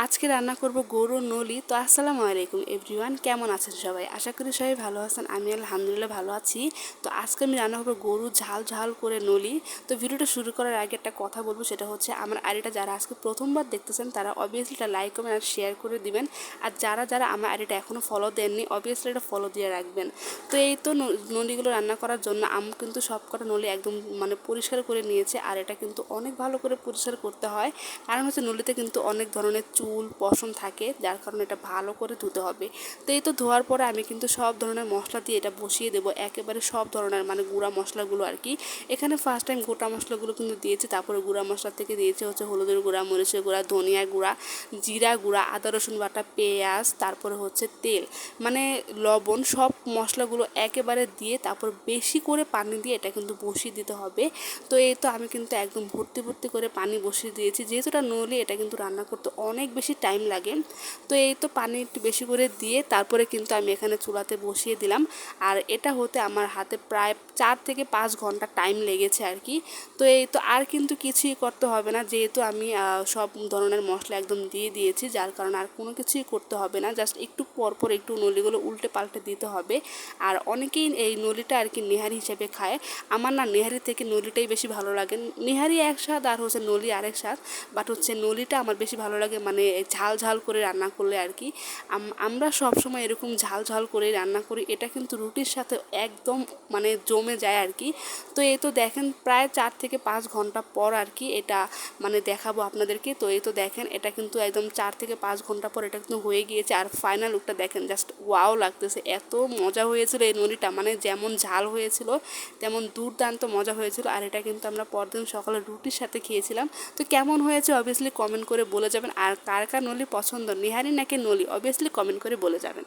আজকে রান্না করব গরুর নলি। তো আসসালামু আলাইকুম এভরিওয়ান, কেমন আছেন সবাই? আশা করি সবাই ভালো আছেন। আমি আলহামদুলিল্লাহ ভালো আছি। তো আজকে আমি রান্না করব গরু ঝাল ঝাল করে নলি। তো ভিডিওটা শুরু করার আগে একটা কথা বলবো, সেটা হচ্ছে আমার আইডিটা যারা আজকে প্রথমবার দেখতেছেন তারা অবভিয়াসলি এটা লাইক কমেন্ট আর শেয়ার করে দিবেন। আর যারা যারা আমার আইডিটা এখনও ফলো দেননি অবভিয়াসলি এটা ফলো দিয়ে রাখবেন। তো এই তো নলিগুলো রান্না করার জন্য আমি কিন্তু সব কটা নলি একদম পরিষ্কার করে নিয়েছে। আর এটা কিন্তু অনেক ভালো করে পরিষ্কার করতে হয়, কারণ হচ্ছে নলিতে কিন্তু অনেক ধরনের চুল পশম থাকে, যার কারণে এটা ভালো করে ধুতে হবে। তো এই তো ধোয়ার পরে আমি কিন্তু সব ধরনের মশলা দিয়ে এটা বসিয়ে দেবো, একেবারে সব ধরনের গুঁড়া মশলাগুলো আর কি। এখানে ফার্স্ট টাইম গোটা মশলাগুলো কিন্তু দিয়েছি, তারপরে গুঁড়া মশলা থেকে দিয়েছে হচ্ছে হলুদের গুঁড়া, মরিচের গুঁড়া, ধনিয়া গুঁড়া, জিরা গুঁড়া, আদা রসুন বাটা, পেঁয়াজ, তারপরে হচ্ছে তেল, লবণ, সব মশলাগুলো একেবারে দিয়ে তারপর বেশি করে পানি দিয়ে এটা কিন্তু বসিয়ে দিতে হবে। তো এই তো আমি কিন্তু একদম ভর্তি ভর্তি করে পানি বসিয়ে দিয়েছি, যেহেতু এটা নলি এটা কিন্তু রান্না করতে অনেক বেশি টাইম লাগে। তো এই তো পানি একটু বেশি করে দিয়ে তারপরে কিন্তু আমি এখানে চুলাতে বসিয়ে দিলাম। আর এটা হতে আমার হাতে প্রায় 4 থেকে 5 ঘন্টা টাইম লেগেছে আর কি। তো এই তো আর কিন্তু কিছুই করতে হবে না, যেহেতু আমি সব ধরনের মশলা একদম দিয়ে দিয়েছি, যার কারণে আর কোনো কিছুই করতে হবে না। জাস্ট একটু পরপর একটু নলিগুলো উল্টে পাল্টে দিতে হবে। আর অনেকেই এই নলিটা আর কি নেহারি হিসেবে খায়। আমার না নেহারি থেকে নলিটাই বেশি ভালো লাগে। নেহারি এক স্বাদ আর হচ্ছে নলি আরেক স্বাদ, বাট হচ্ছে নলিটা আমার বেশি ভালো লাগে, ঝাল ঝাল করে রান্না করলে আর কি। আমরা সবসময় এরকম ঝাল ঝাল করে রান্না করি, এটা কিন্তু রুটির সাথে একদম জমে যায় আর কি। তো এই তো দেখেন প্রায় 4 থেকে 5 ঘন্টা পর আর কি এটা দেখাবো আপনাদেরকে। তো এই তো দেখেন এটা কিন্তু একদম 4 থেকে 5 ঘন্টা পর এটা কিন্তু হয়ে গিয়েছে। আর ফাইনাল লুকটা দেখেন, জাস্ট ওয়াও লাগতেছে, এত মজা হয়েছিল এই নলিটা, যেমন ঝাল হয়েছিল তেমন দুর্দান্ত মজা হয়েছিল। আর এটা কিন্তু আমরা পরদিন সকালে রুটির সাথে খেয়েছিলাম। তো কেমন হয়েছে অবভিয়াসলি কমেন্ট করে বলে যাবেন। আর কার কার নলি পছন্দ, নেহারি নাকি নলি, অবভিয়াসলি কমেন্ট করে বলে যাবেন।